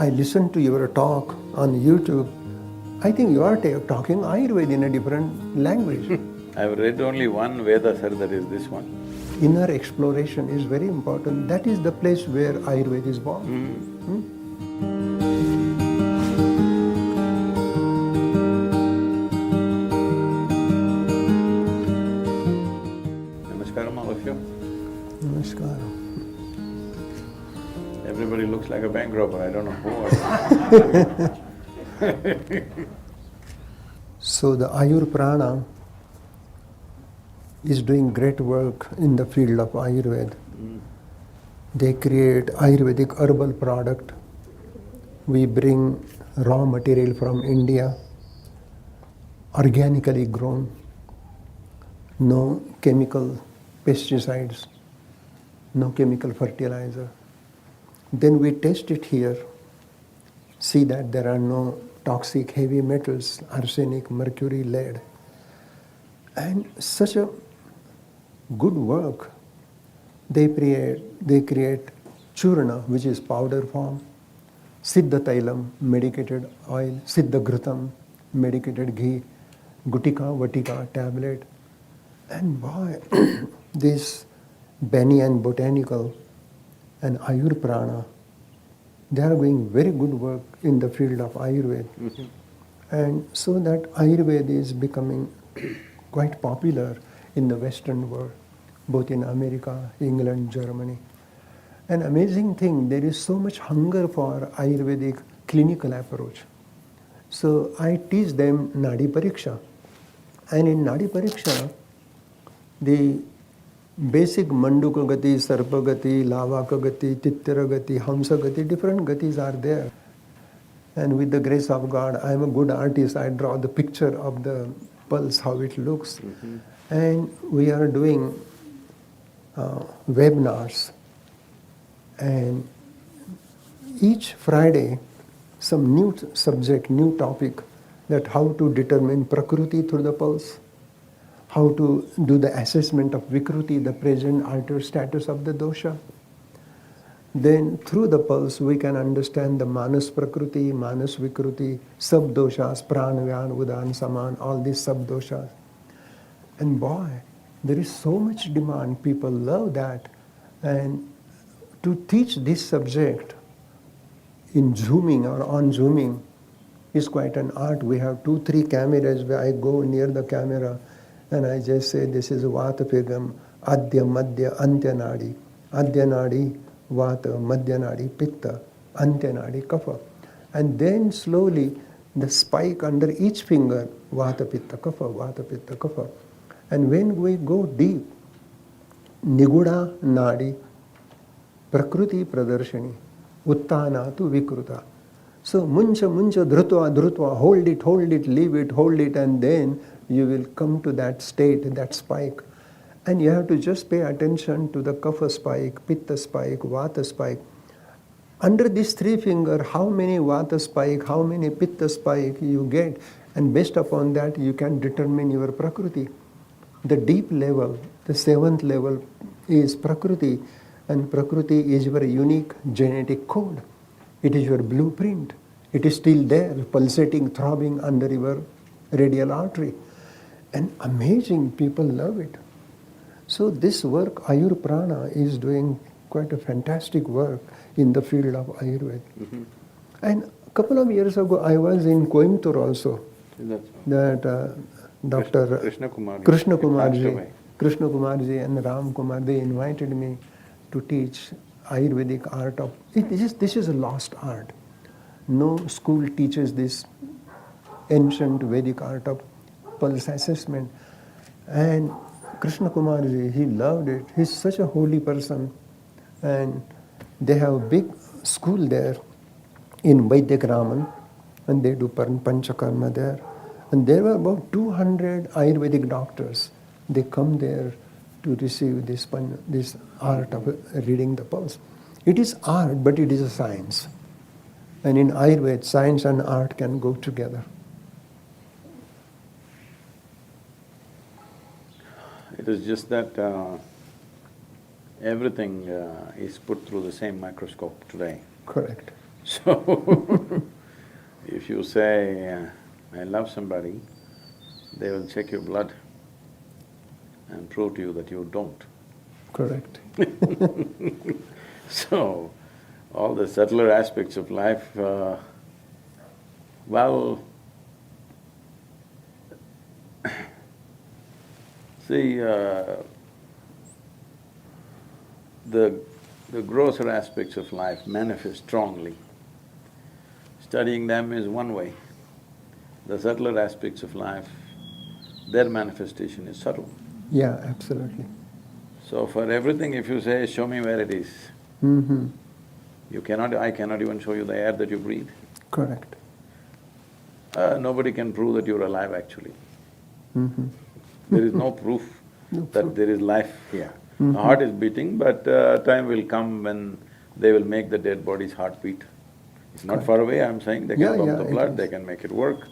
I listened to your talk on YouTube. I think you are talking Ayurveda in a different language. I've read only one Veda, sir, that is this one. Inner exploration is very important. That is the place where Ayurveda is born. Namaskaram, all of you. Namaskaram. Everybody looks like a bank robber, I don't know who or… So the Ayur Prana is doing great work in the field of Ayurveda. They create Ayurvedic herbal product. We bring raw material from India, organically grown, no chemical pesticides, no chemical fertilizer. Then we test it here, see that there are no toxic heavy metals, arsenic, mercury, lead. And such a good work. They create churna, which is powder form, siddha tailam, medicated oil, siddha ghrutam, medicated ghee, gutika, vatika, tablet. And boy, this Banyan Botanical and Ayur Prana, they are doing very good work in the field of Ayurveda. And so that Ayurveda is becoming quite popular in the Western world, both in America, England, Germany. An amazing thing, there is so much hunger for Ayurvedic clinical approach. So I teach them Nadi Pariksha. And in Nadi Pariksha, the basic Manduka Gati, Sarpa Gati, Lavaka Gati, Tittira Gati, Hamsa Gati, different Gatis are there. And with the grace of God, I am a good artist. I draw the picture of the pulse, how it looks. And we are doing webinars. And each Friday, some new subject, new topic, that how to determine Prakriti through the pulse, how to do the assessment of Vikruti, the present altered status of the dosha. Then through the pulse we can understand the Manas Prakriti, Manas Vikruti, sub-doshas, Pranavyan, Udan, Saman, all these sub-doshas. And boy, there is so much demand, people love that. And to teach this subject in Zooming or on Zooming is quite an art. We have 2-3 cameras where I go near the camera and I just say, this is Vata Pigam, Adya, Madhya, Antya Nadi. Adya Nadi, Vata, Madhya Nadi, Pitta, Antya Nadi, Kapha. And then slowly the spike under each finger, Vata, Pitta, Kapha, Vata, Pitta, Kapha. And when we go deep, Niguda Nadi, Prakriti Pradarshani, Uttana tu Vikruta. So muncha, dhrutva, dhrutva, hold it, leave it, hold it, and then you will come to that state, that spike. And you have to just pay attention to the kapha spike, pitta spike, vata spike. Under these 3 fingers, how many vata spike, how many pitta spike you get, and based upon that you can determine your prakriti. The deep level, the 7th level is prakriti, and prakriti is your unique genetic code. It is your blueprint. It is still there, pulsating, throbbing under your radial artery. And amazing, people love it. So this work, Ayur Prana, is doing quite a fantastic work in the field of Ayurveda. And a couple of years ago, I was in Coimbatore also. That Dr. Krishna Kumarji and Ram Kumar, they invited me to teach Ayurvedic art of… This is a lost art. No school teaches this ancient Vedic art of pulse assessment. And Krishna Kumarji, he loved it. He's such a holy person. And they have a big school there in Vaidyagraman, and they do Panchakarma there. And there were about 200 Ayurvedic doctors. They come there to receive this art of reading the pulse. It is art, but it is a science. And in Ayurveda, science and art can go together. It is just that everything is put through the same microscope today. Correct. So, if you say, I love somebody, they will check your blood and prove to you that you don't. Correct. So, all the subtler aspects of life, well, see, the grosser aspects of life manifest strongly. Studying them is one way. The subtler aspects of life, their manifestation is subtle. Yeah, absolutely. So for everything, if you say, show me where it is, you cannot… I cannot even show you the air that you breathe. Correct. Nobody can prove that you're alive actually. There is no proof that there is life here. The heart is beating, but time will come when they will make the dead body's heart beat. It's not far away, I'm saying, they can pump the blood, they can make it work.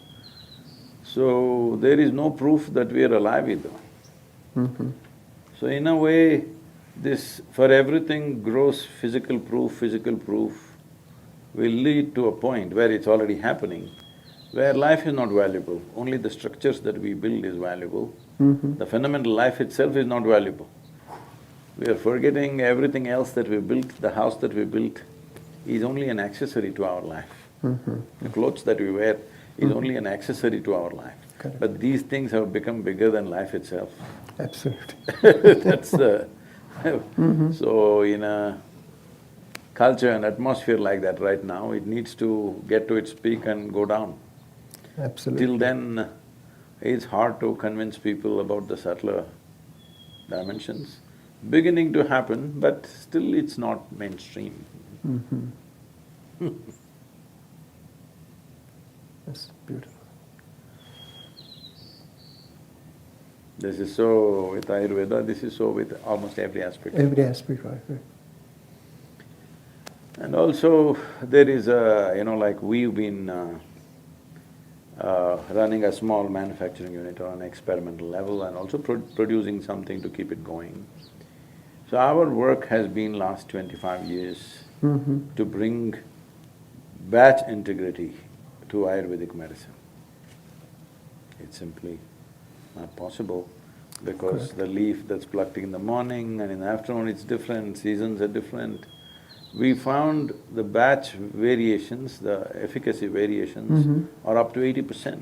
So, there is no proof that we are alive either. So in a way, this… for everything gross physical proof will lead to a point where it's already happening, where life is not valuable, only the structures that we build is valuable. The fundamental life itself is not valuable. We are forgetting everything else that we built, the house that we built is only an accessory to our life. The clothes that we wear is only an accessory to our life. Correct. But these things have become bigger than life itself. Absolutely. That's the… So in a culture and atmosphere like that right now, it needs to get to its peak and go down. Absolutely. Till then, it's hard to convince people about the subtler dimensions. Beginning to happen, but still it's not mainstream. That's beautiful. This is so with Ayurveda, this is so with almost every aspect. Every aspect, right. And also, there is a… like we've been running a small manufacturing unit on an experimental level and also producing something to keep it going. So our work has been last 25 years to bring batch integrity to Ayurvedic medicine. It's simply not possible because the leaf that's plucked in the morning and in the afternoon it's different, seasons are different. We found the batch variations, the efficacy variations are up to 80%.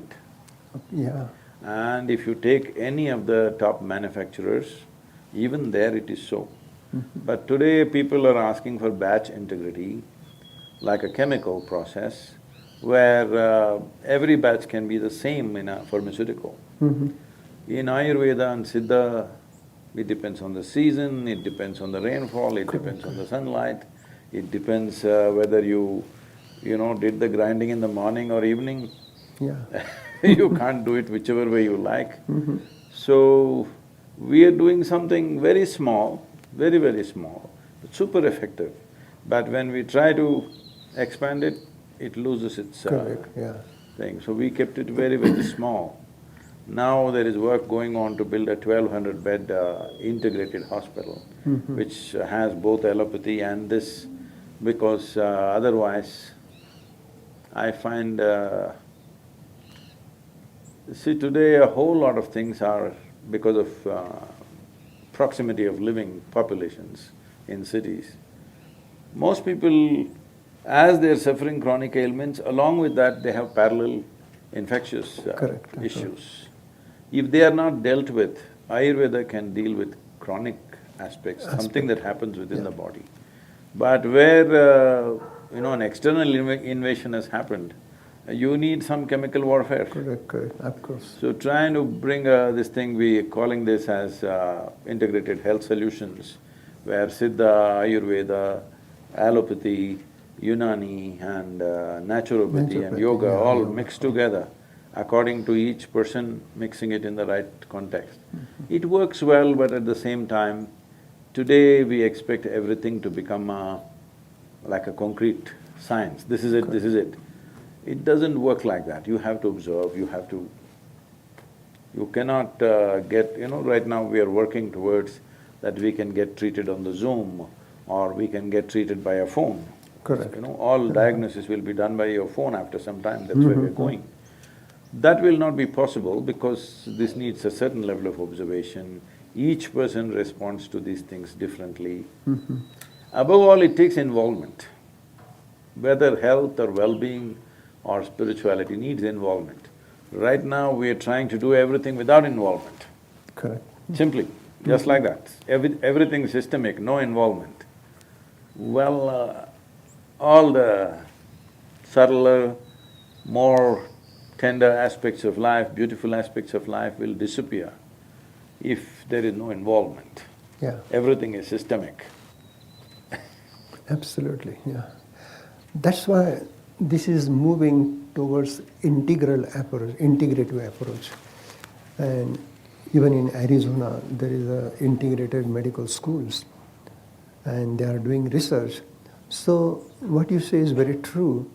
Yeah. And if you take any of the top manufacturers, even there it is so. But today people are asking for batch integrity, like a chemical process, where every batch can be the same in a pharmaceutical. In Ayurveda and Siddha, it depends on the season, it depends on the rainfall, it depends on the sunlight, it depends whether you did the grinding in the morning or evening. Yeah. You can't do it whichever way you like. So, we are doing something very small, very, very small, but super effective. But when we try to expand it, it loses its thing. So we kept it very, very small. Now there is work going on to build a 1200-bed integrated hospital, which has both allopathy and this, because otherwise I find… see, today a whole lot of things are because of proximity of living populations in cities. Most people, as they're suffering chronic ailments, along with that they have parallel infectious issues. If they are not dealt with, Ayurveda can deal with chronic aspects, something that happens within the body. But where an external invasion has happened, you need some chemical warfare. Correct, of course. So trying to bring this thing, we are calling this as integrated health solutions, where Siddha, Ayurveda, allopathy, Unani and naturopathy and yoga all mixed together according to each person, mixing it in the right context. It works well, but at the same time, today we expect everything to become like a concrete science. This is it, this is it. It doesn't work like that. You have to observe, you have to… You cannot get… right now we are working towards that we can get treated on the Zoom or we can get treated by a phone. Correct. All diagnosis will be done by your phone after some time, that's where we're going. That will not be possible because this needs a certain level of observation. Each person responds to these things differently. Above all, it takes involvement. Whether health or well-being or spirituality needs involvement. Right now, we are trying to do everything without involvement. Correct. Simply, just like that. Everything systemic, no involvement. Well, all the subtler, more tender aspects of life, beautiful aspects of life will disappear if there is no involvement. Yeah. Everything is systemic. Absolutely, yeah. That's why this is moving towards integrative approach. And even in Arizona, there is a integrated medical schools, and they are doing research. So what you say is very true,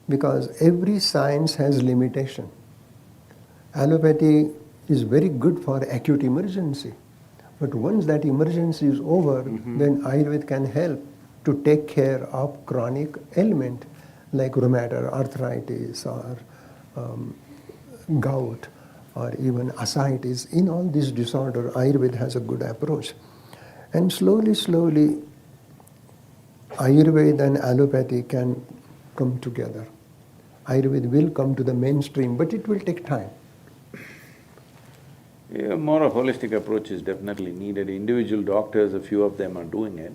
because every science has limitation. Allopathy is very good for acute emergency, but once that emergency is over, then Ayurveda can help to take care of chronic ailment like rheumatoid arthritis or gout or even ascites. In all these disorders, Ayurveda has a good approach. And slowly, Ayurveda and allopathy can come together. Ayurveda will come to the mainstream, but it will take time. Yeah, more of holistic approach is definitely needed. Individual doctors, a few of them are doing it.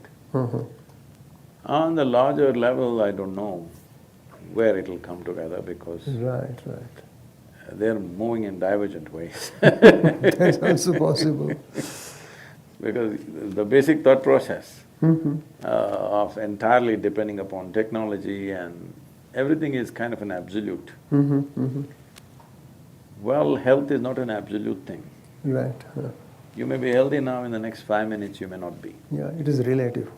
On the larger level, I don't know where it'll come together because Right. they're moving in divergent ways. That's also possible. Because the basic thought process of entirely depending upon technology and everything is kind of an absolute. Well, health is not an absolute thing. Right. You may be healthy now, in the next 5 minutes you may not be. Yeah, it is relative.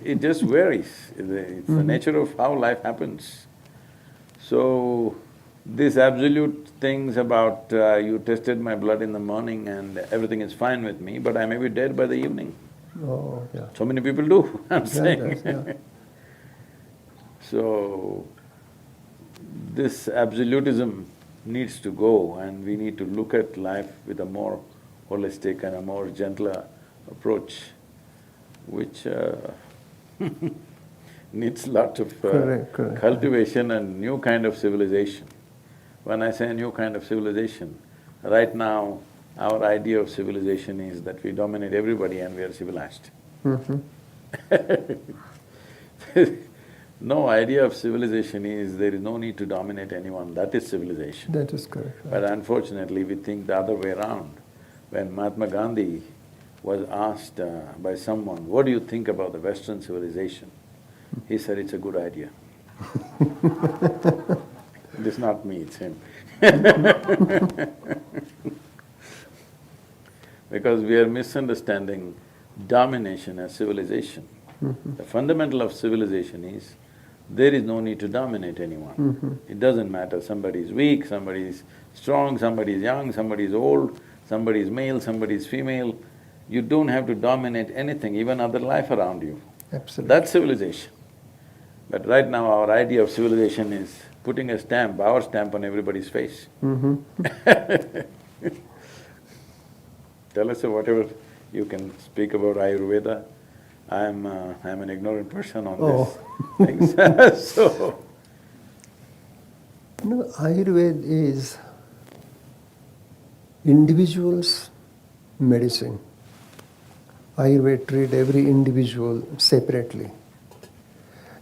It just varies. It's the nature of how life happens. So, these absolute things about you tested my blood in the morning and everything is fine with me, but I may be dead by the evening. Oh, yeah. So many people do, I'm saying. Yes, yeah. So, this absolutism needs to go and we need to look at life with a more holistic and a more gentler approach, which needs lot of Correct. cultivation and new kind of civilization. When I say new kind of civilization, right now our idea of civilization is that we dominate everybody and we are civilized. No, idea of civilization is there is no need to dominate anyone, that is civilization. That is correct. But unfortunately, we think the other way around. When Mahatma Gandhi was asked by someone, what do you think about the Western civilization? He said, it's a good idea. This is not me, it's him. Because we are misunderstanding domination as civilization. The fundamental of civilization is, there is no need to dominate anyone. It doesn't matter, somebody is weak, somebody is strong, somebody is young, somebody is old, somebody is male, somebody is female. You don't have to dominate anything, even other life around you. Absolutely. That's civilization. But right now our idea of civilization is putting a stamp, our stamp on everybody's face. Tell us whatever you can speak about Ayurveda. I'm an ignorant person on this things. So… No, Ayurveda is individual's medicine. Ayurveda treat every individual separately.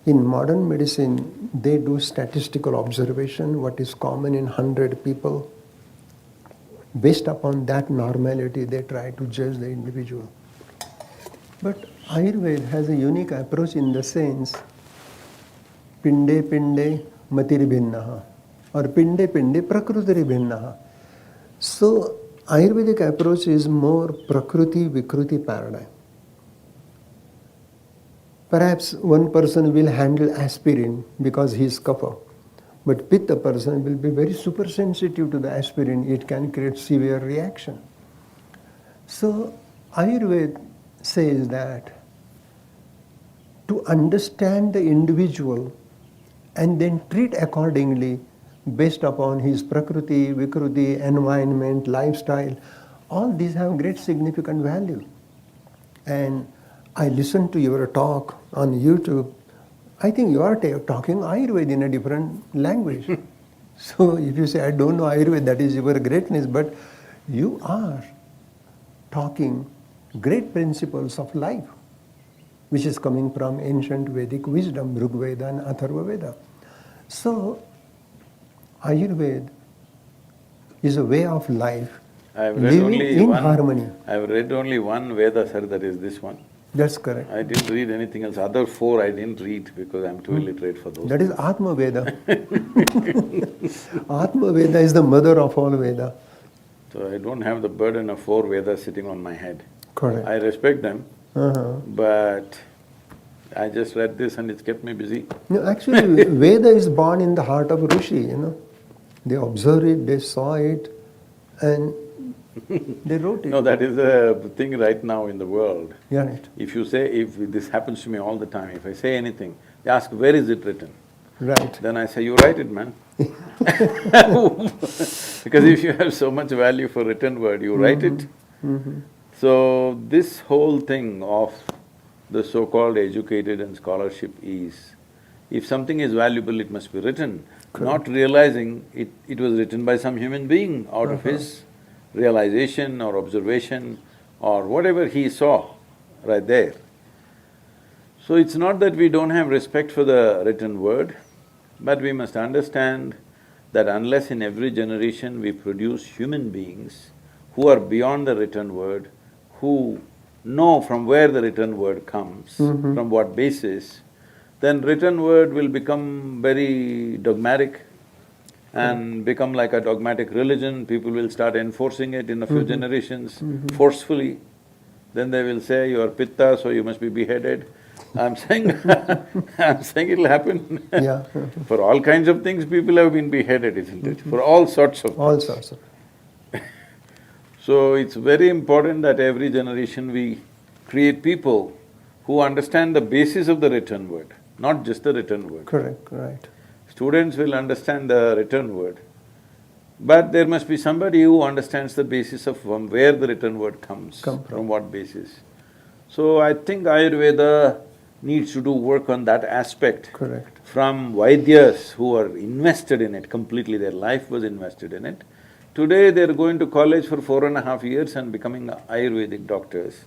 In modern medicine, they do statistical observation, what is common in 100 people. Based upon that normality, they try to judge the individual. But Ayurveda has a unique approach in the sense, pinde pinde matiri bhinnaha or pinde pinde prakrutiri bhinnaha. So, Ayurvedic approach is more prakriti vikruti paradigm. Perhaps one person will handle aspirin because he is kapha, but pitta person will be very super sensitive to the aspirin, it can create severe reaction. So, Ayurveda says that to to understand the individual and then treat accordingly based upon his prakriti, vikruti, environment, lifestyle. All these have great significant value. And I listened to your talk on YouTube. I think you are talking Ayurveda in a different language. So if you say, I don't know Ayurveda, that is your greatness, but you are talking great principles of life, which is coming from ancient Vedic wisdom, Rig Veda and Atharva Veda. So Ayurveda is a way of life, I've read living only in one. harmony. I've read only one Veda, sir, that is this one. That's correct. I didn't read anything else. Other four I didn't read because I'm too illiterate for those. That is Atma Veda. Atma Veda is the mother of all Veda. So I don't have the burden of four Vedas sitting on my head. Correct. I respect them, Uh-huh. but I just read this and it's kept me busy. No, actually, Veda is born in the heart of Rishi. They observed it, they saw it, and they wrote it. No, that is a thing right now in the world. Yeah, right. If you say, if this happens to me all the time, if I say anything, they ask, where is it written? Right. Then I say, you write it, man. Because if you have so much value for written word, you write it. Mm-hmm. So, this whole thing of the so-called educated and scholarship is, if something is valuable, it must be written, not realizing it was written by some human being out of his realization or observation or whatever he saw right there. So it's not that we don't have respect for the written word, but we must understand that unless in every generation we produce human beings who are beyond the written word, who know from where the written word comes, from what basis, then written word will become very dogmatic and become like a dogmatic religion. People will start enforcing it in a few generations forcefully. Then they will say, you are pitta, so you must be beheaded. I'm saying I'm saying it'll happen. Yeah. For all kinds of things, people have been beheaded, isn't it? For all sorts of All things. sorts of. So it's very important that every generation we create people who understand the basis of the written word, not just the written word. Correct, right. Students will understand the written word, but there must be somebody who understands the basis of from where the written word comes, from what basis. So I think Ayurveda needs to do work on that aspect. Correct. From Vaidyas who are invested in it completely, their life was invested in it. Today they're going to college for 4.5 years and becoming Ayurvedic doctors,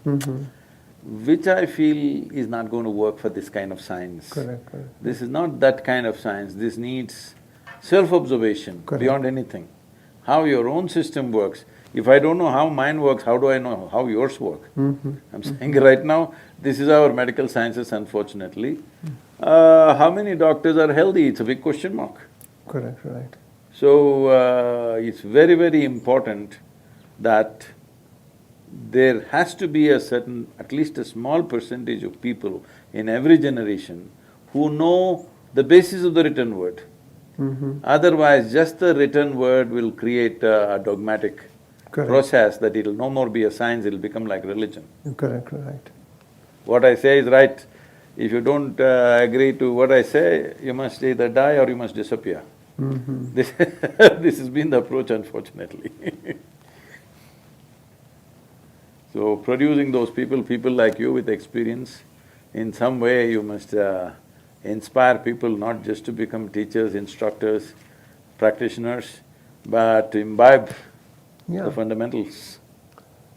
which I feel is not going to work for this kind of science. Correct, correct. This is not that kind of science, this needs self-observation beyond anything. How your own system works. If I don't know how mine works, how do I know how yours work? I'm saying right now, this is our medical sciences, unfortunately. How many doctors are healthy? It's a big question mark. Correct, right. So, it's very, very important that there has to be a certain, at least a small percentage of people in every generation who know the basis of the written word. Otherwise, just the written word will create a dogmatic process that it'll no more be a science, it'll become like religion. Correct, right. What I say is right. If you don't agree to what I say, you must either die or you must disappear. This this has been the approach, unfortunately. So producing those people like you with experience, in some way you must inspire people not just to become teachers, instructors, practitioners, but to imbibe the fundamentals.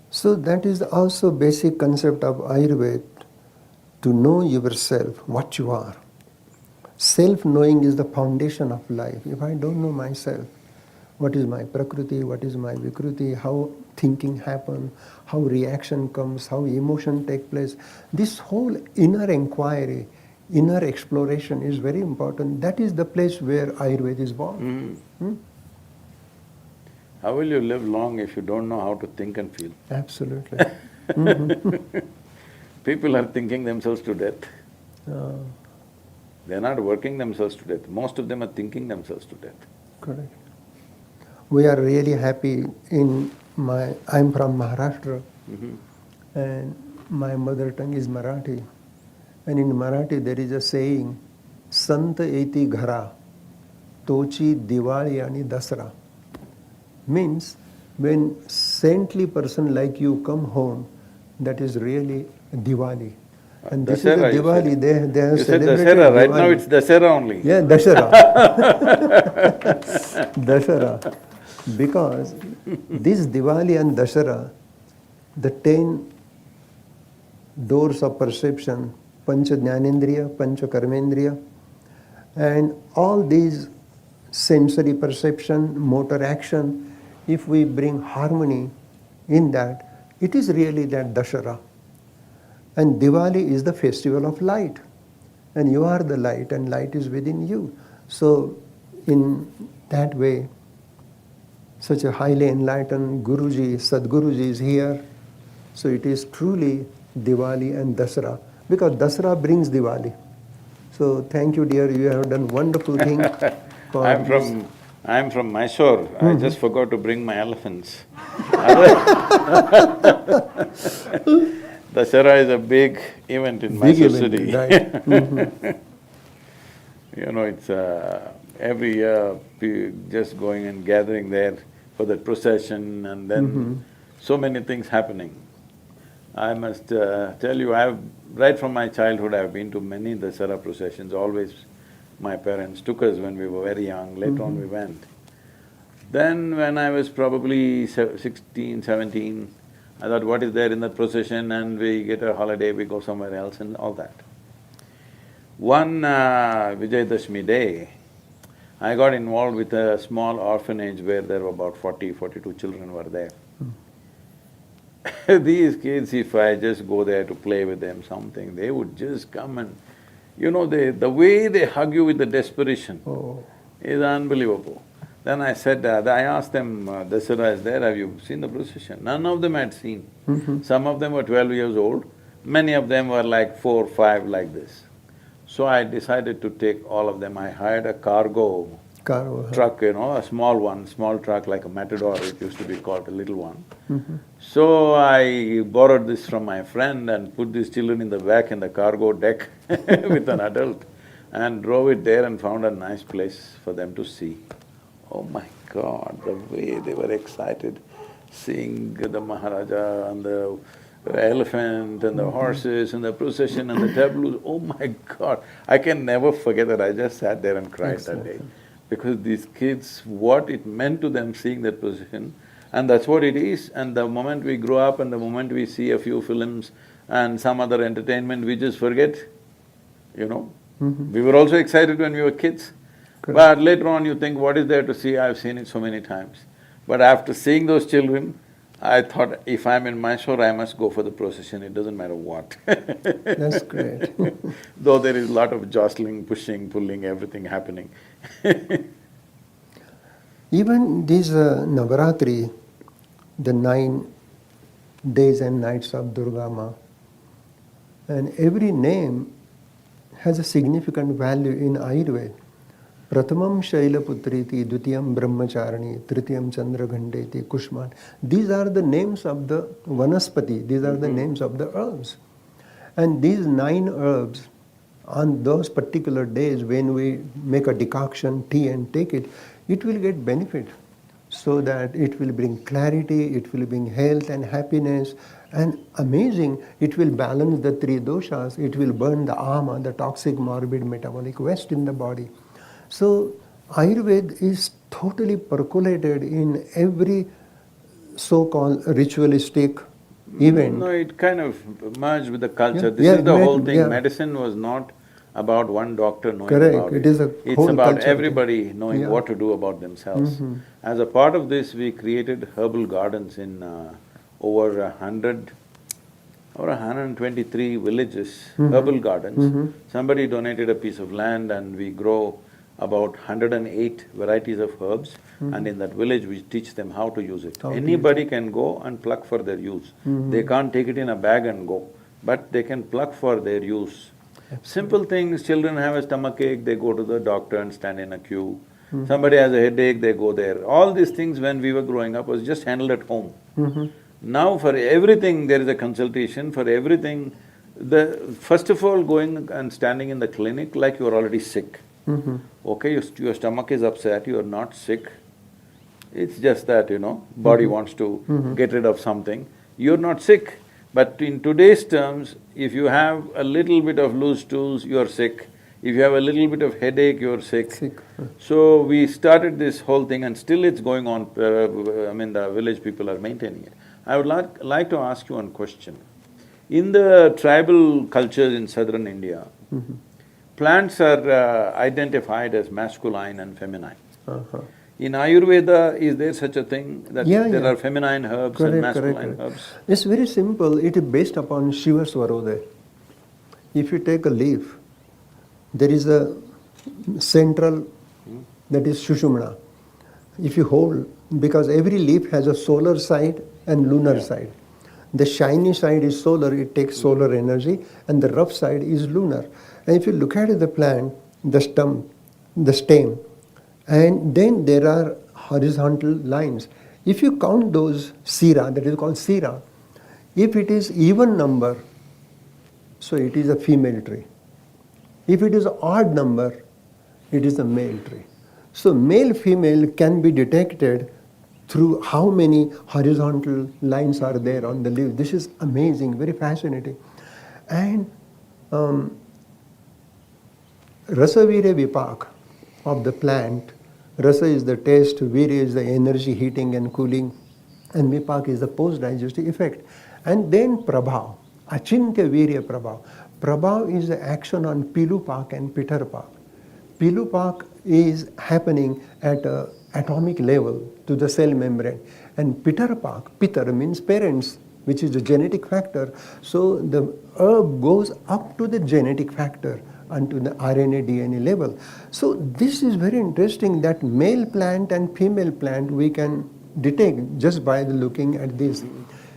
So that is also basic concept of Ayurveda, to know yourself, what you are. Self-knowing is the foundation of life. If I don't know myself, what is my prakriti, what is my vikruti, how thinking happens, how reaction comes, how emotion take place, this whole inner inquiry, inner exploration is very important. That is the place where Ayurveda is born. How will you live long if you don't know how to think and feel? Absolutely. People are thinking themselves to death. They're not working themselves to death. Most of them are thinking themselves to death. Correct. We are really happy I'm from Maharashtra and my mother tongue is Marathi. And in Marathi there is a saying, Sant eti ghara, tochi Diwali ani Dasra. Means when saintly person like you come home, that is really Diwali. And this is the Dasera, you Diwali, said. they have You said celebrated Dasera, right now Diwali. it's Dasera only. Yeah, Dashara. Dashara. Because this Diwali and Dashara, the 10 doors of perception, Pancha Jnanendriya, Pancha Karmendriya, and all these sensory perception, motor action, if we bring harmony in that, it is really that Dashara. And Diwali is the festival of light. And you are the light, and light is within you. So, in that way, such a highly enlightened Guruji, Sadhguruji is here. So it is truly Diwali and Dasara, because Dasara brings Diwali. So thank you, dear. You have done wonderful thing. I'm from Mysore. I just forgot to bring my elephants. Dasara is a big event in Mysore city. Right. You know, it's every year just going and gathering there for the procession, and then so many things happening. I must tell you, right from my childhood I've been to many Dasara processions. Always my parents took us when we were very young, later on we went. Then when I was probably 16, 17, I thought, what is there in that procession, and we get a holiday, we go somewhere else and all that. One Vijayadashmi day, I got involved with a small orphanage where there were about 42 children were there. These kids, if I just go there to play with them something, they would just come and… You know, the way they hug you with the desperation is unbelievable. Then I said, I asked them, Dasara is there, have you seen the procession? None of them had seen. Some of them were 12 years old, many of them were like 4, 5 like this. So I decided to take all of them. I hired a cargo truck, you know, a small truck like a Matador, it used to be called, a little one. So I borrowed this from my friend and put these children in the back in the cargo deck with an adult, and drove it there and found a nice place for them to see. Oh my God, the way they were excited seeing the Maharaja and the elephant and the horses and the procession and the tableaus, oh my God! I can never forget that. I just sat there and cried that day. Because these kids, what it meant to them seeing that procession, and that's what it is. And the moment we grow up and the moment we see a few films and some other entertainment, we just forget, you know. We were also excited when we were kids. But later on you think, what is there to see? I've seen it so many times. But after seeing those children, I thought, if I'm in Mysore, I must go for the procession, it doesn't matter what. That's great. Though there is a lot of jostling, pushing, pulling, everything happening. Even this Navaratri, the 9 days and nights of Durga Ma, and every name has a significant value in Ayurveda. Pratamam Shailaputriti, Dutiyam Brahmacharani, Tritiyam Chandraghandeti, Kushman. These are the names of the Vanaspati, these are the names of the herbs. And these 9 herbs, on those particular days when we make a decoction, tea and take it, it will get benefit. So that it will bring clarity, it will bring health and happiness, and amazing, it will balance the 3 doshas, it will burn the ama, the toxic morbid metabolic waste in the body. So Ayurveda is totally percolated in every so-called ritualistic event. No, it kind of merged with the culture. This is the whole thing. Medicine was not about one doctor knowing about it. It's about everybody knowing what to do about themselves. As a part of this, we created herbal gardens in over 123 villages, herbal gardens. Somebody donated a piece of land and we grow about 108 varieties of herbs, and in that village we teach them how to use it. Anybody can go and pluck for their use. They can't take it in a bag and go, but they can pluck for their use. Simple things, children have a stomachache, they go to the doctor and stand in a queue. Somebody has a headache, they go there. All these things when we were growing up was just handled at home. Now for everything there is a consultation, for everything First of all, going and standing in the clinic like you're already sick. Okay, your stomach is upset, you're not sick. It's just that, body wants to get rid of something. You're not sick. But in today's terms, if you have a little bit of loose stools, you're sick. If you have a little bit of headache, you're sick. So we started this whole thing and still it's going on, the village people are maintaining it. I would like to ask you one question. In the tribal cultures in southern India, plants are identified as masculine and feminine. In Ayurveda, is there such a thing that there are feminine herbs and masculine herbs? It's very simple. It is based upon Shiva Swarodaya. If you take a leaf, there is a central, that is Shushumna. If you hold, because every leaf has a solar side and lunar side. The shiny side is solar, it takes solar energy, and the rough side is lunar. And if you look at the plant, the stem, and then there are horizontal lines. If you count those sira, that is called sira, if it is even number, so it is a female tree. If it is odd number, it is a male tree. So male-female can be detected through how many horizontal lines are there on the leaf. This is amazing, very fascinating. And Rasa Virya Vipak of the plant, Rasa is the taste, Virya is the energy, heating and cooling, and Vipak is the post-digestive effect. And then Prabhav, Achintya Virya Prabhav. Prabhav is the action on Pilupak and Pitharpak. Pilupak is happening at an atomic level to the cell membrane. And Pitharpak, Pitar means parents, which is the genetic factor. So the herb goes up to the genetic factor onto the RNA, DNA level. So this is very interesting that male plant and female plant we can detect just by looking at this.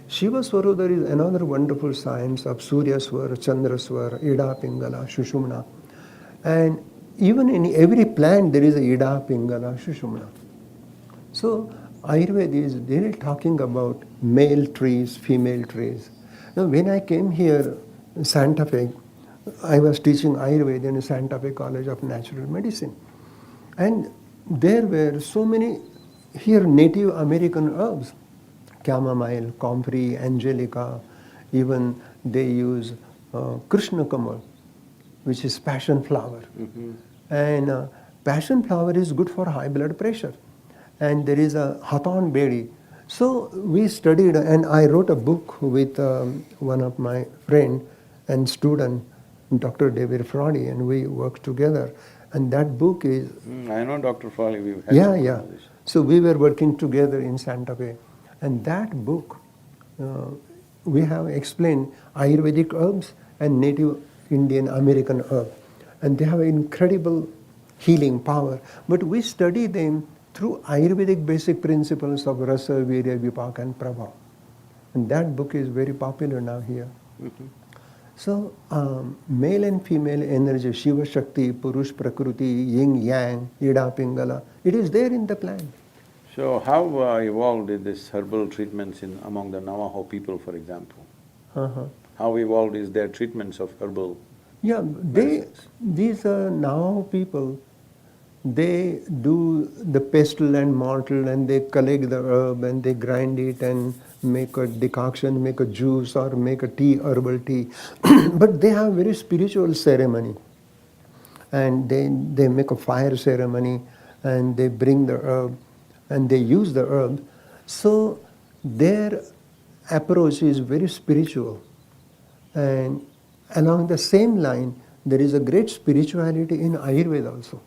Shiva Swarodaya is another wonderful science of Surya Swara, Chandra Swara, Ida, Pingala, Shushumna. And even in every plant there is a Ida, Pingala, Shushumna. So Ayurveda is really talking about male trees, female trees. Now when I came here in Santa Fe, I was teaching Ayurveda in Santa Fe College of Natural Medicine. And there were so many here Native American herbs. Chamomile, comfrey, angelica, even they use Krishna Kamal, which is passion flower. And passion flower is good for high blood pressure. And there is a Hathon Bedi. So we studied, and I wrote a book with one of my friend and student, Dr. David Fraudy, and we worked together. And that book is... I know Dr. Fraudy, we've had Yeah. So we were working together in Santa Fe. And that book, we have explained Ayurvedic herbs and Native Indian American herbs. And they have incredible healing power. But we study them through Ayurvedic basic principles of Rasa, Virya, Vipak and Prabhav. And that book is very popular now here. So, male and female energy, Shiva Shakti, Purush Prakriti, Yin Yang, Ida Pingala, it is there in the plant. So how evolved is this herbal treatments among the Navajo people, for example? How evolved is their treatments of herbal medicines? These Navajo people, they do the pestle and mortar and they collect the herb and they grind it and make a decoction, make a juice or make a tea, herbal tea. But they have very spiritual ceremony. And they make a fire ceremony and they bring the herb and they use the herb. So their approach is very spiritual. And along the same line, there is a great spirituality in Ayurveda also.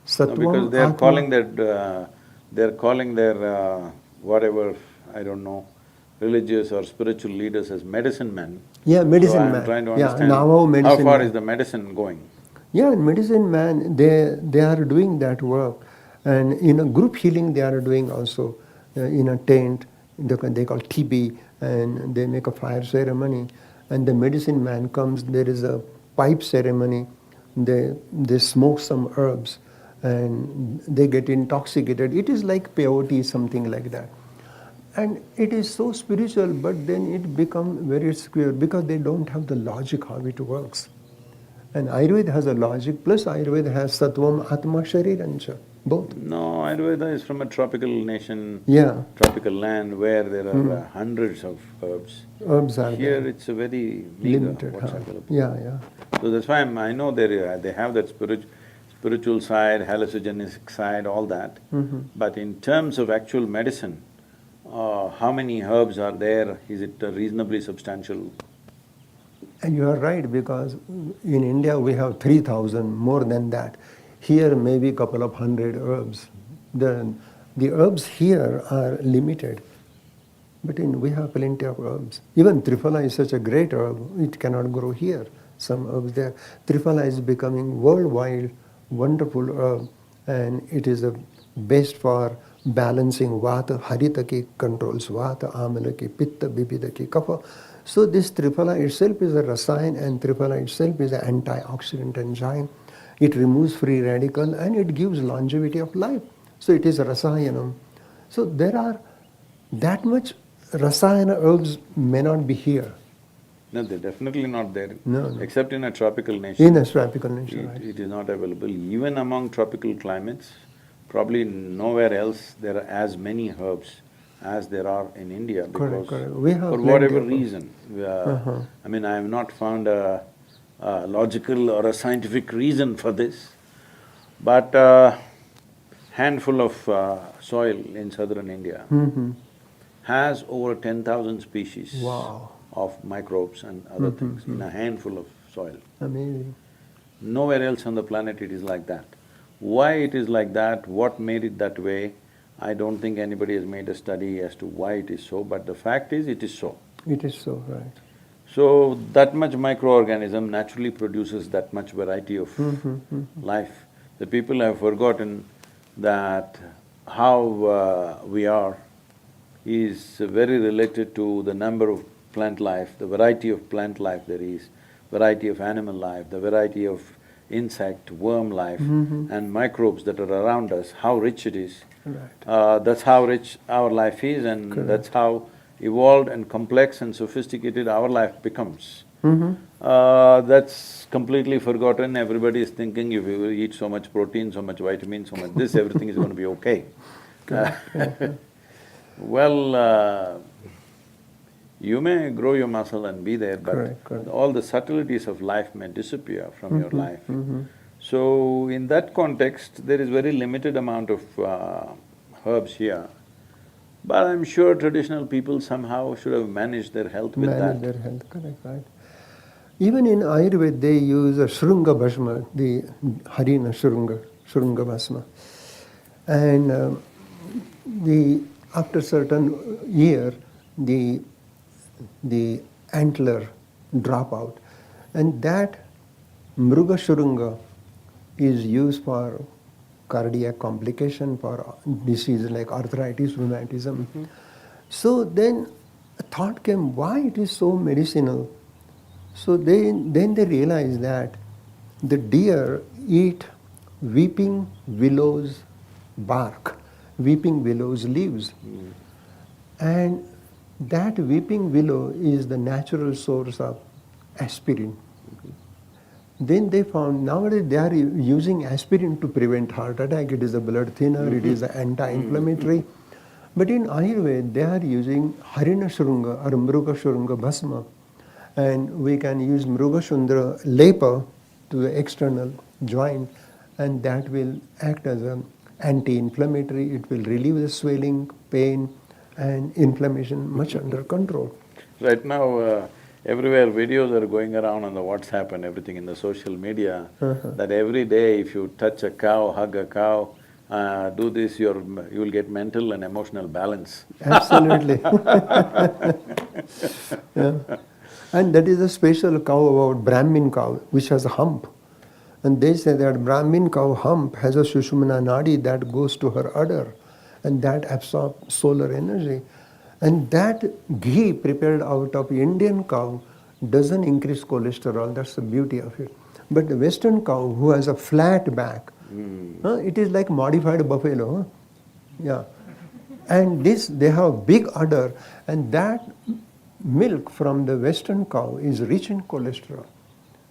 Because they are calling their whatever, I don't know, religious or spiritual leaders as medicine men. Yeah, medicine man. I'm trying to understand how far is the medicine going? Yeah, medicine man, they are doing that work. And in a group healing they are doing also in a tent, they call TB, and they make a fire ceremony. And the medicine man comes, there is a pipe ceremony, they smoke some herbs and they get intoxicated. It is like peyote, something like that. And it is so spiritual, but then it becomes very square because they don't have the logic how it works. And Ayurveda has a logic, plus Ayurveda has Sattvam, Atma, Sharirancha, both. No, Ayurveda is from a tropical nation, Yeah, tropical land where there are hundreds of herbs. herbs are Here there. it's a very meager Limited, what's huh? available. Yeah, yeah. So that's why I know they have that spiritual side, hallucinogenic side, all that. But in terms of actual medicine, how many herbs are there? Is it reasonably substantial? And you are right, because in India we have 3,000, more than that. Here maybe a couple of hundred herbs. The herbs here are limited, but we have plenty of herbs. Even Triphala is such a great herb, it cannot grow here. Some herbs there. Triphala is becoming worldwide wonderful herb, and it is the best for balancing Vata. Haritaki controls Vata, Amalaki, Pitta, Bibidaki, Kapha. So this Triphala itself is a rasayan, and Triphala itself is an antioxidant enzyme. It removes free radical and it gives longevity of life. So it is a rasayanam. So there are that much rasayana herbs may not be here. No, they're definitely not there. No. Except in a tropical nation. In a tropical nation, right? It is not available. Even among tropical climates, probably nowhere else there are as many herbs as there are in India, because Correct. We have for plenty whatever of- reason, I mean, I have not found a logical or a scientific reason for this, but handful of soil in southern India has over 10,000 species Wow. of microbes and other things in a handful of soil. Amazing. Nowhere else on the planet it is like that. Why it is like that, what made it that way, I don't think anybody has made a study as to why it is so, but the fact is it is so. It is so, right. So, that much microorganism naturally produces that much variety of life. The people have forgotten that how we are is very related to the number of plant life, the variety of plant life there is, variety of animal life, the variety of insect, worm life and microbes that are around us, how rich it is. Right. That's how rich our life is, and that's how evolved and complex and sophisticated our life becomes. That's completely forgotten. Everybody is thinking if you eat so much protein, so much vitamin, so much this, everything is going to be okay. Well, you may grow your muscle and be there, but Correct. all the subtleties of life may disappear from your life. So, in that context, there is very limited amount of herbs here. But I'm sure traditional people somehow should have managed their health with Manage that. their health, correct, right. Even in Ayurveda, they use a Shrunga Bhasma, the Harina Shrunga Bhasma. And after certain year, the antler drop out. And that Mruga Shrunga is used for cardiac complication, for disease like arthritis, rheumatism. So then a thought came, why it is so medicinal? So then they realized that the deer eat weeping willow's bark, weeping willow's leaves. And that weeping willow is the natural source of aspirin. Then they found nowadays they are using aspirin to prevent heart attack. It is a blood thinner, it is an anti-inflammatory. But in Ayurveda, they are using Harina Shrunga or Mruga Shrunga Bhasma. And we can use Mruga Shrunga Lepa to the external joint, and that will act as an anti-inflammatory. It will relieve the swelling, pain, and inflammation much under control. Right now, everywhere videos are going around on the WhatsApp and everything in the social media, that every day if you touch a cow, hug a cow, do this, you will get mental and emotional balance. Absolutely. Yeah. And that is a special cow about Brahmin cow, which has a hump. And they say that Brahmin cow hump has a Sushumna Nadi that goes to her udder, and that absorbs solar energy. And that ghee prepared out of Indian cow doesn't increase cholesterol, that's the beauty of it. But the Western cow who has a flat back, it is like modified buffalo. Yeah. And this, they have big udder, and that milk from the western cow is rich in cholesterol,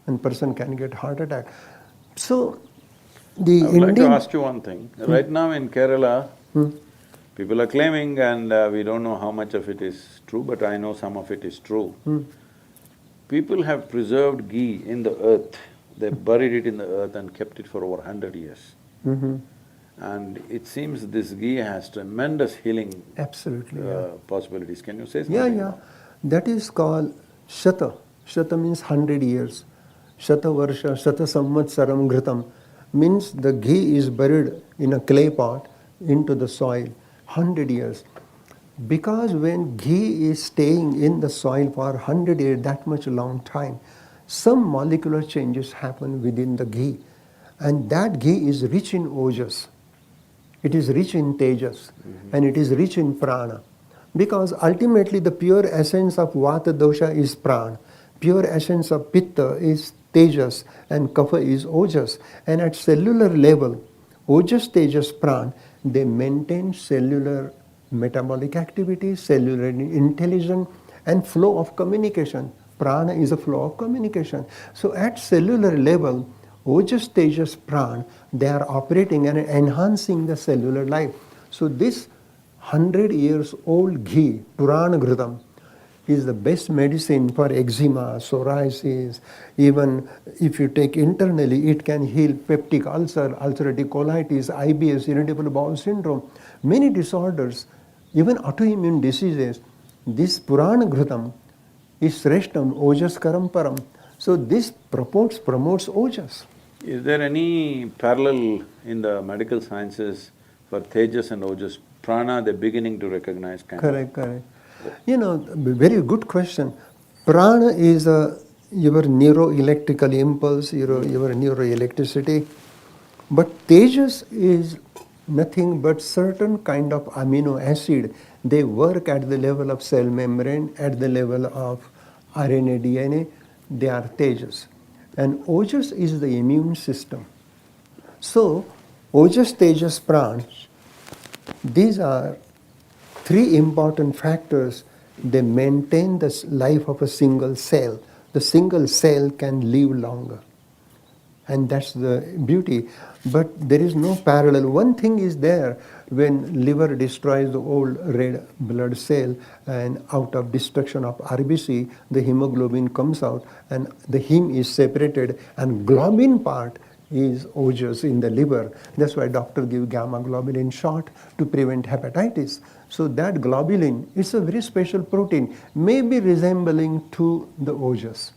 and person can get heart attack. So the I would like to Indian ask you one thing. Right now in Kerala, people are claiming, and we don't know how much of it is true, but I know some of it is true. People have preserved ghee in the earth. They buried it in the earth and kept it for over 100 years. And it seems this ghee has tremendous healing absolutely, possibilities. Can you say something yeah, about that is called Shata. Shata means 100 years. Shata Varsha, Shata Samvatsaram Ghritam means the ghee is buried in a clay pot into the soil, 100 years. Because when ghee is staying in the soil for 100 years, that much long time, some molecular changes happen within the ghee. And that ghee is rich in ojas. It is rich in tejas, and it is rich in prana. Because ultimately the pure essence of vata dosha is prana, pure essence of pitta is tejas, and kapha is ojas. And at cellular level, ojas, tejas, prana, they maintain cellular metabolic activity, cellular intelligence, and flow of communication. Prana is a flow of communication. So at cellular level, ojas, tejas, prana, they are operating and enhancing the cellular life. So this 100 years old ghee, Purana Ghritam, is the best medicine for eczema, psoriasis. Even if you take internally, it can heal peptic ulcer, ulcerative colitis, IBS, irritable bowel syndrome, many disorders, even autoimmune diseases. This Purana Ghritam is Sreshtam, Ojas Karam Param. So this promotes Ojas. Is there any parallel in the medical sciences for Tejas and Ojas? Prana, they're beginning to recognize kind of. Correct. You know, very good question. Prana is your neuroelectrical impulse, your neuroelectricity. But Tejas is nothing but certain kind of amino acid. They work at the level of cell membrane, at the level of RNA, DNA. They are Tejas. And Ojas is the immune system. So, Ojas, Tejas, Prana, these are three important factors. They maintain the life of a single cell. The single cell can live longer. And that's the beauty. But there is no parallel. One thing is there, when liver destroys the old red blood cell, and out of destruction of RBC, the hemoglobin comes out and the heme is separated, and globin part is ojas in the liver. That's why doctors give gamma globulin shot to prevent hepatitis. So that globulin is a very special protein, maybe resembling to the ojas.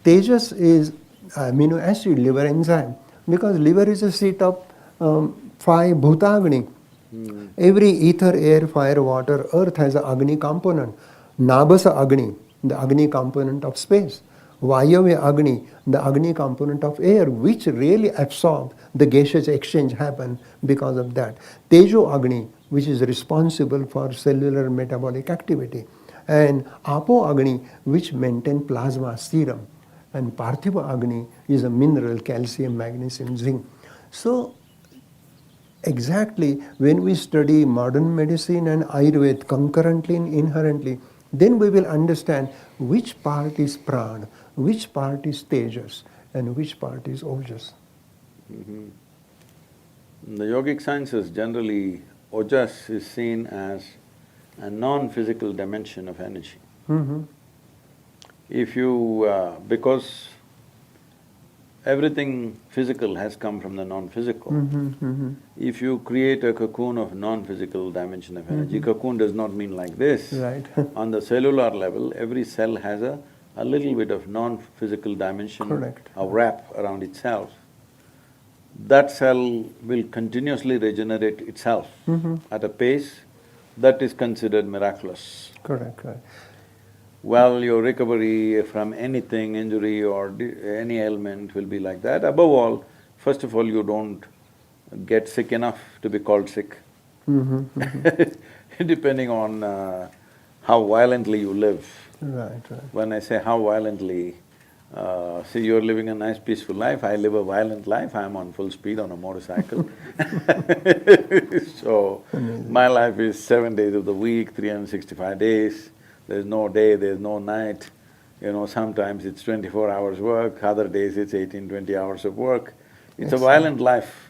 Tejas is amino acid, liver enzyme, because liver is a seat of 5 bhutagni. Every ether, air, fire, water, earth has a Agni component. Nabasa Agni, the Agni component of space. Vayavya Agni, the Agni component of air, which really absorb the gaseous exchange happen because of that. Tejo Agni, which is responsible for cellular metabolic activity. And Apo Agni, which maintain plasma serum. And Parthiva Agni is a mineral, calcium, magnesium, zinc. So exactly when we study modern medicine and Ayurveda concurrently and inherently, then we will understand which part is prana, which part is tejas, and which part is ojas. In the yogic sciences, generally, ojas is seen as a non-physical dimension of energy. If you… because everything physical has come from the non-physical. If you create a cocoon of non-physical dimension of energy, cocoon does not mean like this. Right. On the cellular level, every cell has a little bit of non-physical dimension Correct. of wrap around itself. That cell will continuously regenerate itself at a pace that is considered miraculous. Correct. Well, your recovery from anything, injury or any ailment will be like that. Above all, first of all, you don't get sick enough to be called sick. Depending on how violently you live. Right. When I say how violently, See, you're living a nice peaceful life, I live a violent life, I'm on full speed on a motorcycle. So, my life is 7 days of the week, 365 days, there's no day, there's no night. Sometimes it's 24 hours work, other days it's 18, 20 hours of work. It's a violent life.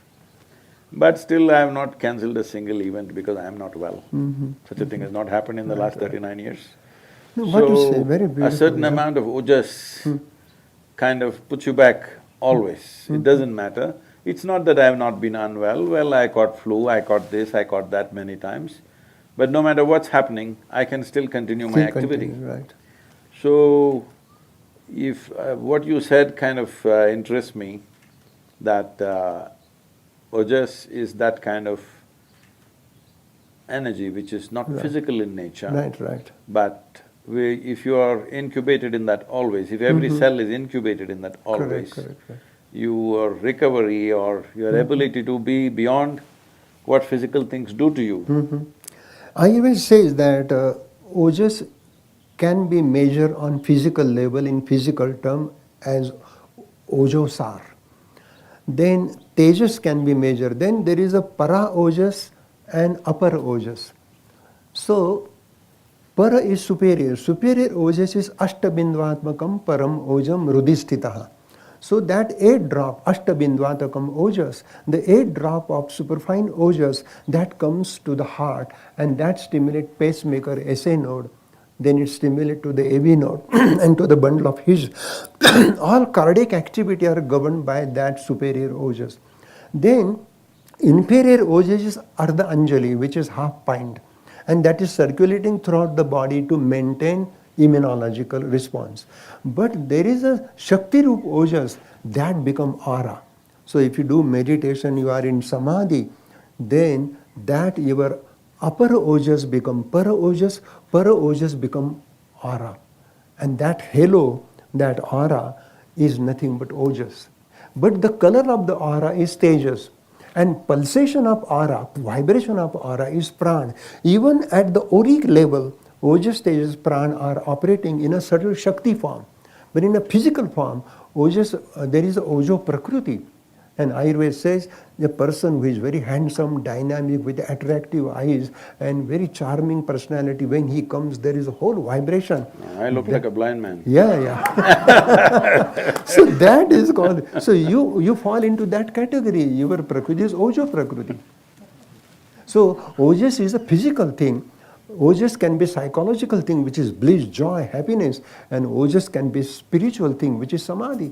But still I have not cancelled a single event because I am not well. Such a thing has not happened in the last 39 years. No, what you say, very beautiful. A certain amount of ojas kind of puts you back always. It doesn't matter. It's not that I have not been unwell, well, I caught flu, I caught this, I caught that many times. But no matter what's happening, I can still continue my activity. Right. So, if what you said kind of interests me, that ojas is that kind of energy which is not physical in nature. Right. But if you are incubated in that always, if every cell is incubated in that always, Correct. your recovery or your ability to be beyond what physical things do to you. Ayurveda says that ojas can be measured on physical level in physical term as ojosar. Then tejas can be measured. Then there is a para ojas and upper ojas. So para is superior. Superior ojas is ashtabindvatmakam param ojam rudhistitaha. So that 8 drop, ashtabindvatakam ojas, the 8 drop of superfine ojas that comes to the heart and that stimulate pacemaker SA node, then it stimulates to the AV node and to the bundle of His. All cardiac activity are governed by that superior ojas. Then inferior ojas is Ardha Anjali, which is half pint, and that is circulating throughout the body to maintain immunological response. But there is a Shakti Rup ojas that become aura. So if you do meditation, you are in samadhi, then that your upper ojas become para ojas become aura. And that halo, that aura is nothing but ojas. But the color of the aura is tejas. And pulsation of aura, vibration of aura is prana. Even at the auric level, ojas, tejas, prana are operating in a subtle Shakti form. But in a physical form, ojas, there is a ojo prakriti. And Ayurveda says the person who is very handsome, dynamic, with attractive eyes and very charming personality, when he comes, there is a whole vibration. I look like a blind man. Yeah. So that is called, so you fall into that category. Your prakriti is ojo prakriti. So ojas is a physical thing. Ojas can be psychological thing, which is bliss, joy, happiness, and ojas can be spiritual thing, which is samadhi.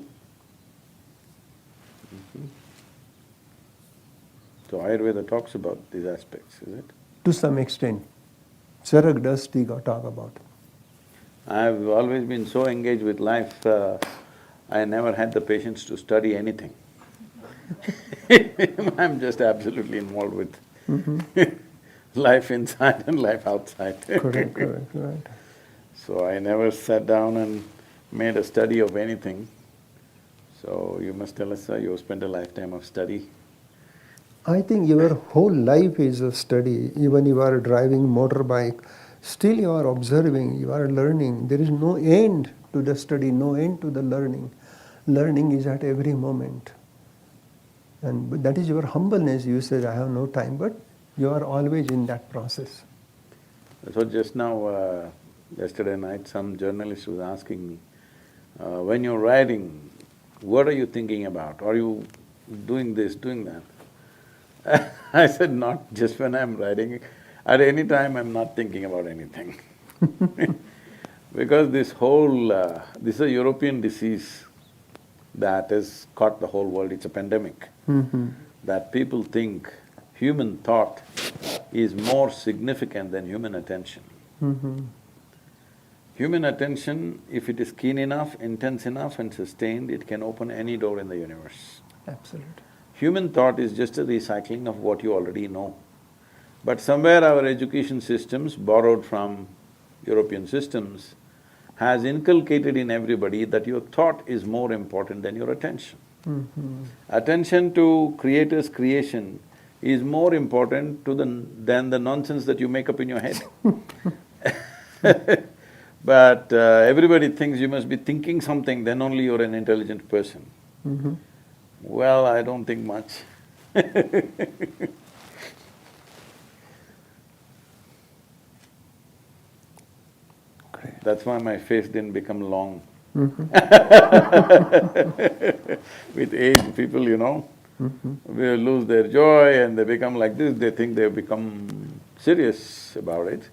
So Ayurveda talks about these aspects, is it? To some extent. Charak does talk about. I've always been so engaged with life, I never had the patience to study anything. I'm just absolutely involved with life inside and life outside. Correct, right. So I never sat down and made a study of anything. So you must tell us, sir, you spent a lifetime of study. I think your whole life is a study. Even you are driving motorbike, still you are observing, you are learning. There is no end to the study, no end to the learning. Learning is at every moment. And that is your humbleness. You said, I have no time, but you are always in that process. So just now, yesterday night, some journalist was asking me, when you're writing, what are you thinking about? Are you doing this, doing that? I said, not just when I'm writing. At any time, I'm not thinking about anything. Because this whole… this is a European disease that has caught the whole world, it's a pandemic. That people think human thought is more significant than human attention. Human attention, if it is keen enough, intense enough and sustained, it can open any door in the universe. Absolutely. Human thought is just a recycling of what you already know. But somewhere our education systems, borrowed from European systems, has inculcated in everybody that your thought is more important than your attention. Attention to Creator's creation is more important than the nonsense that you make up in your head. But everybody thinks you must be thinking something, then only you're an intelligent person. Well, I don't think much. Great. That's why my face didn't become long. With age, people, will lose their joy and they become like this, they think they've become serious about it.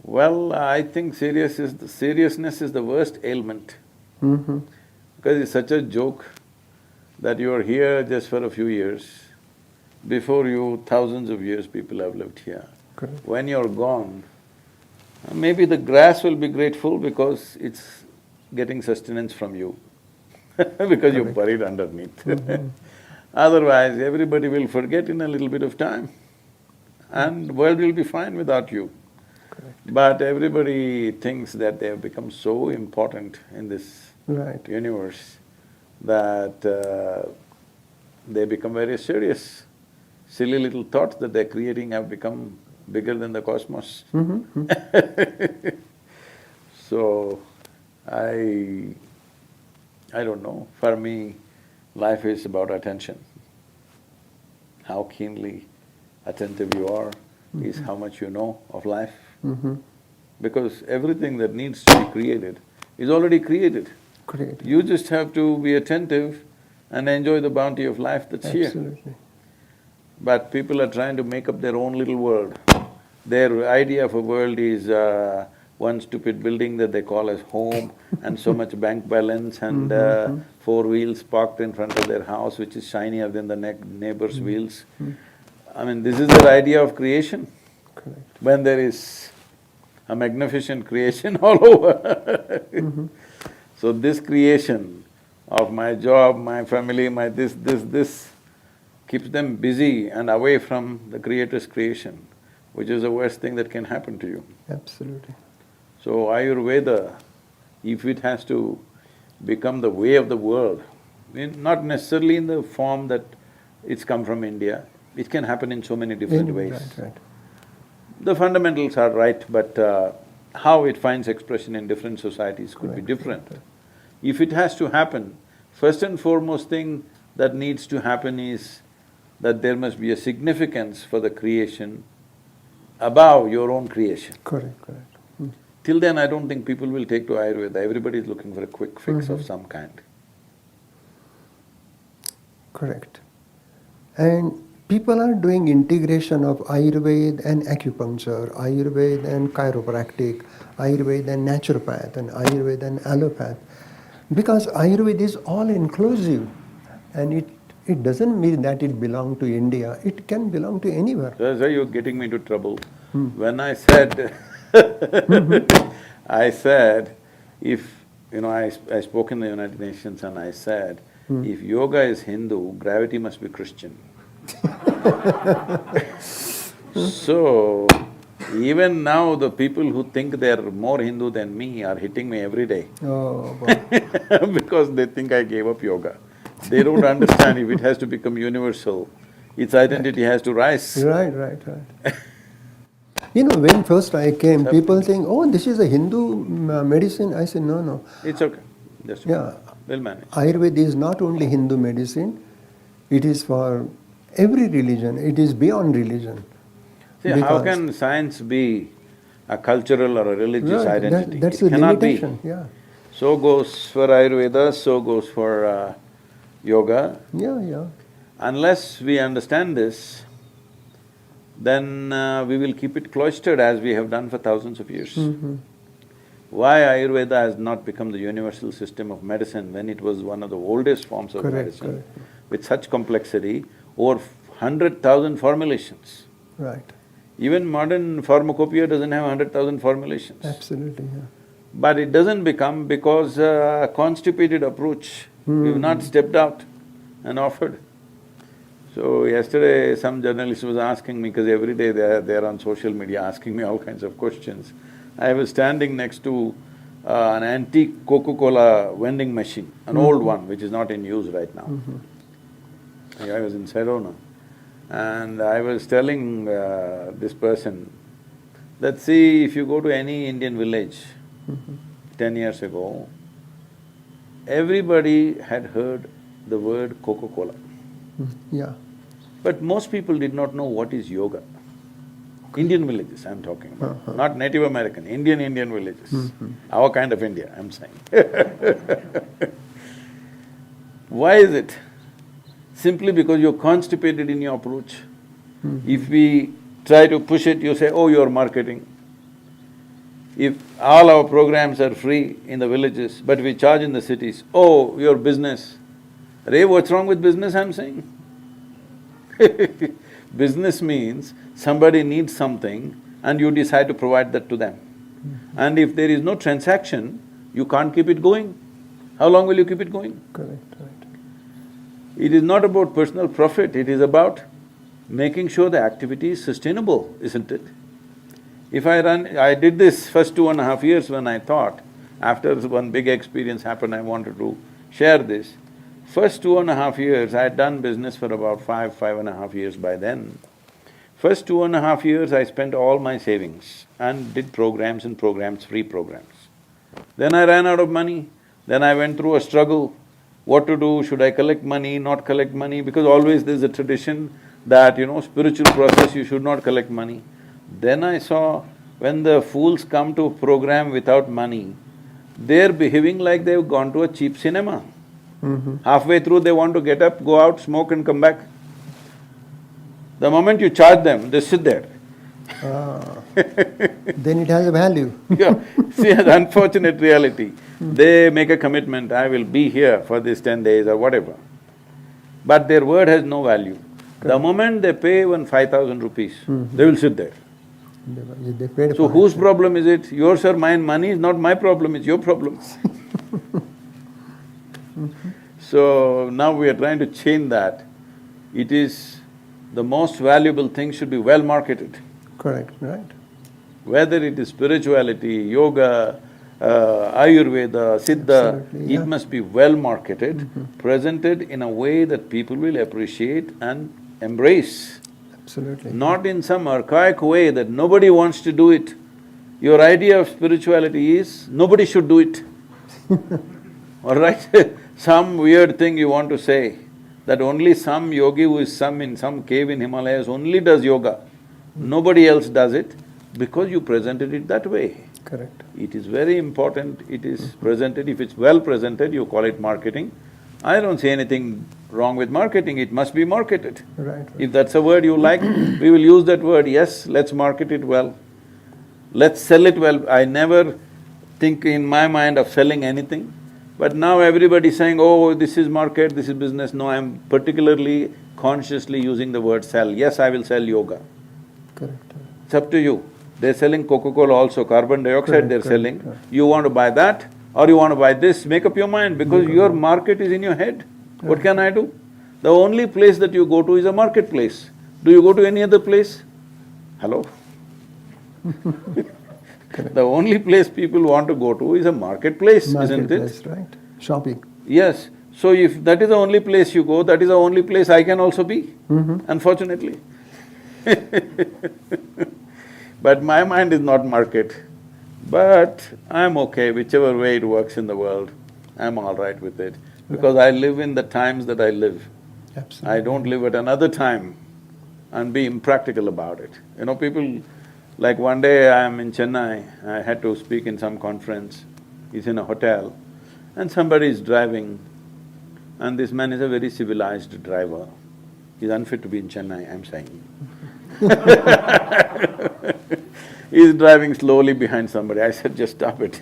Well, I think seriousness is the worst ailment. Because it's such a joke that you're here just for a few years. Before you, thousands of years people have lived here. Correct. When you're gone, maybe the grass will be grateful because it's getting sustenance from you because you're buried underneath. Otherwise, everybody will forget in a little bit of time and the world will be fine without you. Correct. But everybody thinks that they have become so important in this universe that they become very serious. Silly little thoughts that they're creating have become bigger than the cosmos. So, I don't know, for me, life is about attention. How keenly attentive you are is how much you know of life. Because everything that needs to be created is already created. You just have to be attentive and enjoy the bounty of life that's here. Absolutely. But people are trying to make up their own little world. Their idea of a world is one stupid building that they call as home and so much bank balance and 4 wheels parked in front of their house which is shinier than the neighbor's wheels. I mean, this is their idea of creation. When there is a magnificent creation all over. So this creation of my job, my family, my this keeps them busy and away from the Creator's creation, which is the worst thing that can happen to you. Absolutely. So Ayurveda, if it has to become the way of the world, not necessarily in the form that it's come from India, it can happen in so many different ways. The fundamentals are right, but how it finds expression in different societies could be different. If it has to happen, first and foremost thing that needs to happen is that there must be a significance for the creation above your own creation. Till then, I don't think people will take to Ayurveda. Everybody is looking for a quick fix of some kind. Correct. And people are doing integration of Ayurveda and acupuncture, Ayurveda and chiropractic, Ayurveda and naturopath, and Ayurveda and allopath. Because Ayurveda is all-inclusive and it doesn't mean that it belongs to India, it can belong to anywhere. That's why you're getting me into trouble. When I said I said, if… I spoke in the United Nations and I said, if yoga is Hindu, gravity must be Christian. So, even now the people who think they're more Hindu than me are hitting me every day. Because they think I gave up yoga. They don't understand if it has to become universal, its identity has to rise. When first I came, people saying, oh, this is a Hindu medicine. I said, no. It's okay, just we'll manage. Ayurveda is not only Hindu medicine, it is for every religion, it is beyond religion. See, how can science be a cultural or a religious identity? That's it a cannot limitation, be. So goes for Ayurveda, so goes for yoga. Unless we understand this, then we will keep it cloistered as we have done for thousands of years. Why Ayurveda has not become the universal system of medicine when it was one of the oldest forms of medicine, with such complexity, over 100,000 formulations. Even modern pharmacopoeia doesn't have 100,000 formulations. But it doesn't become because a constipated approach, we've not stepped out and offered. So yesterday some journalist was asking me, because every day they're on social media asking me all kinds of questions. I was standing next to an antique Coca-Cola vending machine, an old one which is not in use right now. I was in Sedona and I was telling this person That see, if you go to any Indian village 10 years ago, everybody had heard the word Coca-Cola. Yeah. But most people did not know what is yoga. Indian villages I'm talking about, not Native American, Indian villages. Our kind of India, I'm saying. Why is it? Simply because you're constipated in your approach. If we try to push it, you say, oh, you're marketing. If all our programs are free in the villages, but we charge in the cities, oh, your business. Ray, what's wrong with business, I'm saying? Business means somebody needs something and you decide to provide that to them. And if there is no transaction, you can't keep it going. How long will you keep it going? Correct, right. It is not about personal profit, it is about making sure the activity is sustainable, isn't it? If I did this first 2.5 years when I thought, after one big experience happened, I wanted to share this. First 2.5 years, I had done business for about 5.5 years by then. First 2.5 years, I spent all my savings and did programs and programs, free programs. Then I ran out of money, then I went through a struggle, what to do, should I collect money, not collect money, because always there's a tradition that, spiritual process, you should not collect money. Then I saw when the fools come to a program without money, they're behaving like they've gone to a cheap cinema. Halfway through they want to get up, go out, smoke and come back. The moment you charge them, they sit there. Then it has a value. Yeah, see, the unfortunate reality. They make a commitment, I will be here for these 10 days or whatever. But their word has no value. The moment they pay even 5,000 rupees, they will sit there. They paid So for whose it. problem is it? Yours or mine? Money is not my problem, it's your problem. So now we are trying to change that. It is the most valuable thing should be well marketed. Correct, right. Whether it is spirituality, yoga, Ayurveda, Siddha, Absolutely, it yeah. must be well marketed, presented in a way that people will appreciate and embrace. Absolutely. Not in some archaic way that nobody wants to do it. Your idea of spirituality is, nobody should do it. All right? Some weird thing you want to say, that only some yogi who is in some cave in Himalayas only does yoga. Nobody else does it, because you presented it that way. Correct. It is very important, it is presented, if it's well presented, you call it marketing. I don't see anything wrong with marketing, it must be marketed. Right. If that's a word you like, we will use that word, yes, let's market it well. Let's sell it well. I never think in my mind of selling anything, but now everybody is saying, oh, this is market, this is business. No, I'm particularly consciously using the word sell. Yes, I will sell yoga. Correct. It's up to you. They're selling Coca-Cola also, carbon dioxide Correct, they're correct, selling. correct. You want to buy that or you want to buy this, make up your mind because your market is in your head. What can I do? The only place that you go to is a marketplace. Do you go to any other place? Hello? The only place people want to go to is a marketplace, isn't it? Marketplace, right. Shopping. Yes. So if that is the only place you go, that is the only place I can also be, unfortunately. But my mind is not market. But I'm okay, whichever way it works in the world, I'm all right with it. Because I live in the times that I live. Absolutely. I don't live at another time and be impractical about it. People… Like one day I'm in Chennai, I had to speak in some conference, he's in a hotel, and somebody is driving, and this man is a very civilized driver. He's unfit to be in Chennai, I'm saying. He's driving slowly behind somebody. I said, just stop it.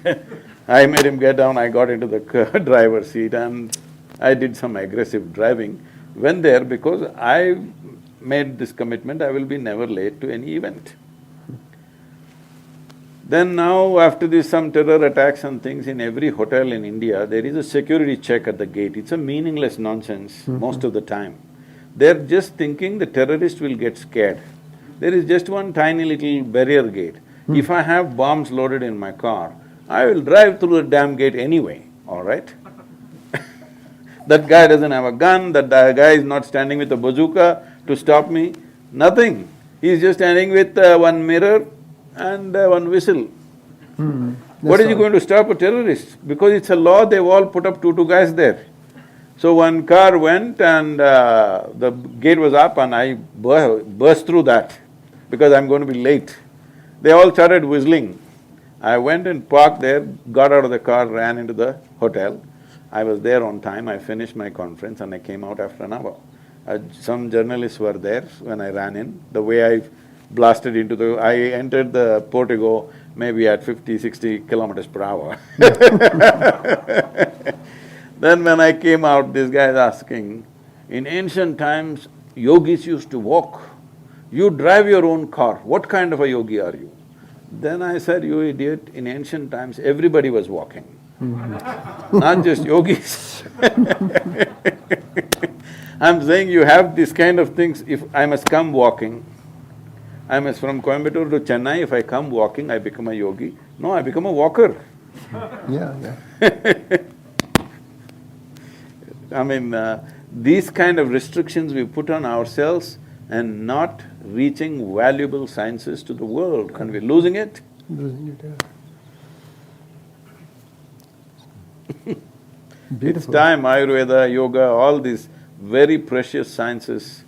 I made him get down, I got into the driver's seat and I did some aggressive driving. Went there because I made this commitment, I will be never late to any event. Then now, after this some terror attacks and things in every hotel in India, there is a security check at the gate. It's a meaningless nonsense most of the time. They're just thinking the terrorist will get scared. There is just one tiny little barrier gate. If I have bombs loaded in my car, I will drive through the damn gate anyway, all right? That guy doesn't have a gun, that guy is not standing with a bazooka to stop me, nothing. He's just standing with one mirror and one whistle. What That's is he all. going to stop a terrorist? Because it's a law, they've all put up two guys there. So one car went and the gate was up and I burst through that because I'm going to be late. They all started whistling. I went and parked there, got out of the car, ran into the hotel. I was there on time, I finished my conference and I came out after an hour. Some journalists were there when I ran in. The way I blasted into I entered the portico maybe at 50, 60 kilometers per hour. Then when I came out, this guy is asking, in ancient times, yogis used to walk. You drive your own car, what kind of a yogi are you? Then I said, you idiot, in ancient times, everybody was walking. Not just yogis. I'm saying you have these kind of things, if I must come walking, I must from Coimbatore to Chennai, if I come walking, I become a yogi. No, I become a walker. Yeah. I mean, these kind of restrictions we put on ourselves and not reaching valuable sciences to the world, and we're losing it. Losing it, yeah. It's Beautiful. time Ayurveda, yoga, all these very precious sciences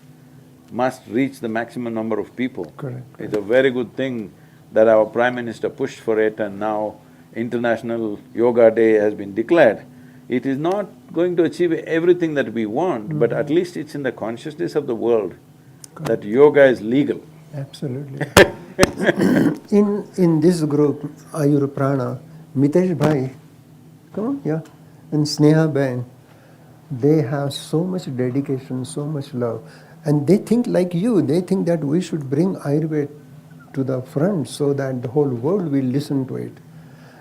must reach the maximum number of people. Correct. It's a very good thing that our Prime Minister pushed for it and now International Yoga Day has been declared. It is not going to achieve everything that we want, but at least it's in the consciousness of the world that yoga is legal. Absolutely. In this group, Ayur Prana, Mitesh Bhai, come on, yeah, and Sneha Ben, they have so much dedication, so much love, and they think like you. They think that we should bring Ayurveda to the front so that the whole world will listen to it.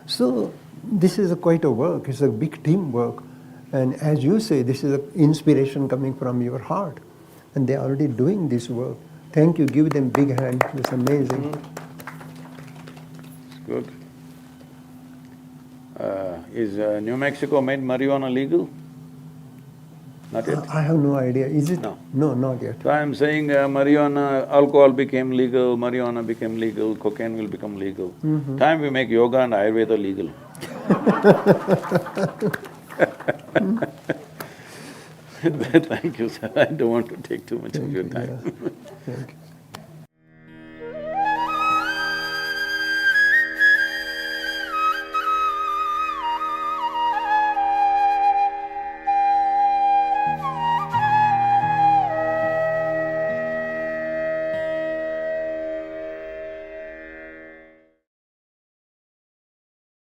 So this is quite a work. It's a big teamwork, and as you say, this is an inspiration coming from your heart, and they are already doing this work. Thank you. Give them big hand. It's amazing. It's good. Is New Mexico made marijuana legal? Not yet? I have no idea. Is it? No. No, not yet. So I'm saying marijuana, alcohol became legal, marijuana became legal, cocaine will become legal. Time we make yoga and Ayurveda legal. Thank you, sir. I don't want to take too much of your time. Thank you.